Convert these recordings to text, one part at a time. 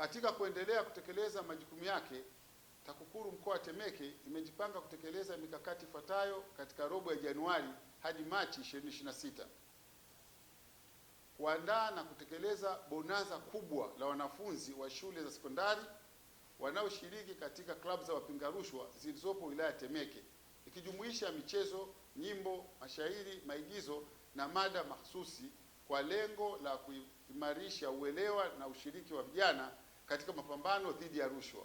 Katika kuendelea kutekeleza majukumu yake, TAKUKURU mkoa wa Temeke imejipanga kutekeleza mikakati ifuatayo katika robo ya Januari hadi Machi 2026. Kuandaa na kutekeleza bonanza kubwa la wanafunzi wa shule za sekondari wanaoshiriki katika klabu za wapinga rushwa zilizopo wilaya ya Temeke, ikijumuisha michezo, nyimbo, mashairi, maigizo na mada mahsusi kwa lengo la kuimarisha uelewa na ushiriki wa vijana katika mapambano dhidi ya rushwa.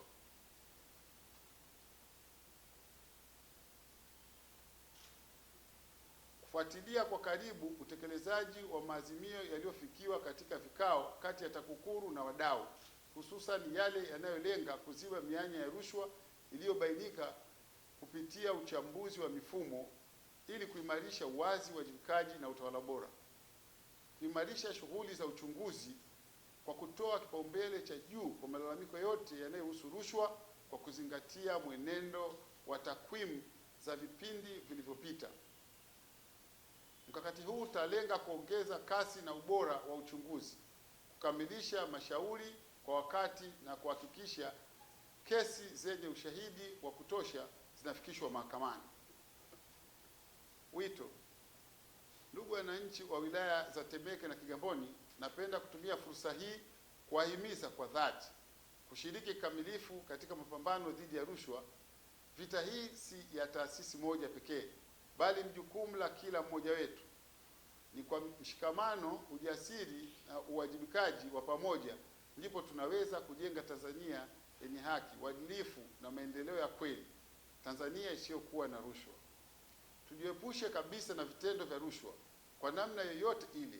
Kufuatilia kwa karibu utekelezaji wa maazimio yaliyofikiwa katika vikao kati ya TAKUKURU na wadau, hususan yale yanayolenga kuziba mianya ya rushwa iliyobainika kupitia uchambuzi wa mifumo ili kuimarisha uwazi, uwajibikaji na utawala bora. Kuimarisha shughuli za uchunguzi kwa kutoa kipaumbele cha juu kwa malalamiko yote yanayohusu rushwa kwa kuzingatia mwenendo wa takwimu za vipindi vilivyopita. Mkakati huu utalenga kuongeza kasi na ubora wa uchunguzi, kukamilisha mashauri kwa wakati na kuhakikisha kesi zenye ushahidi wa kutosha zinafikishwa mahakamani. Wito. Ndugu wananchi wa wilaya za Temeke na Kigamboni, napenda kutumia fursa hii kuwahimiza kwa dhati kushiriki kikamilifu katika mapambano dhidi ya rushwa. Vita hii si ya taasisi moja pekee, bali ni jukumu la kila mmoja wetu. Ni kwa mshikamano, ujasiri na uwajibikaji wa pamoja ndipo tunaweza kujenga Tanzania yenye haki, uadilifu na maendeleo ya kweli, Tanzania isiyokuwa na rushwa. Tujiepushe kabisa na vitendo vya rushwa kwa namna yoyote ile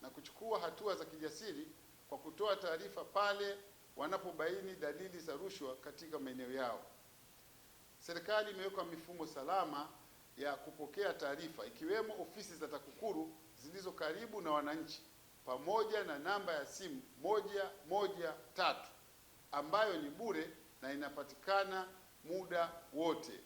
na kuchukua hatua za kijasiri kwa kutoa taarifa pale wanapobaini dalili za rushwa katika maeneo yao. Serikali imeweka mifumo salama ya kupokea taarifa, ikiwemo ofisi za TAKUKURU zilizo karibu na wananchi pamoja na namba ya simu 113 ambayo ni bure na inapatikana muda wote.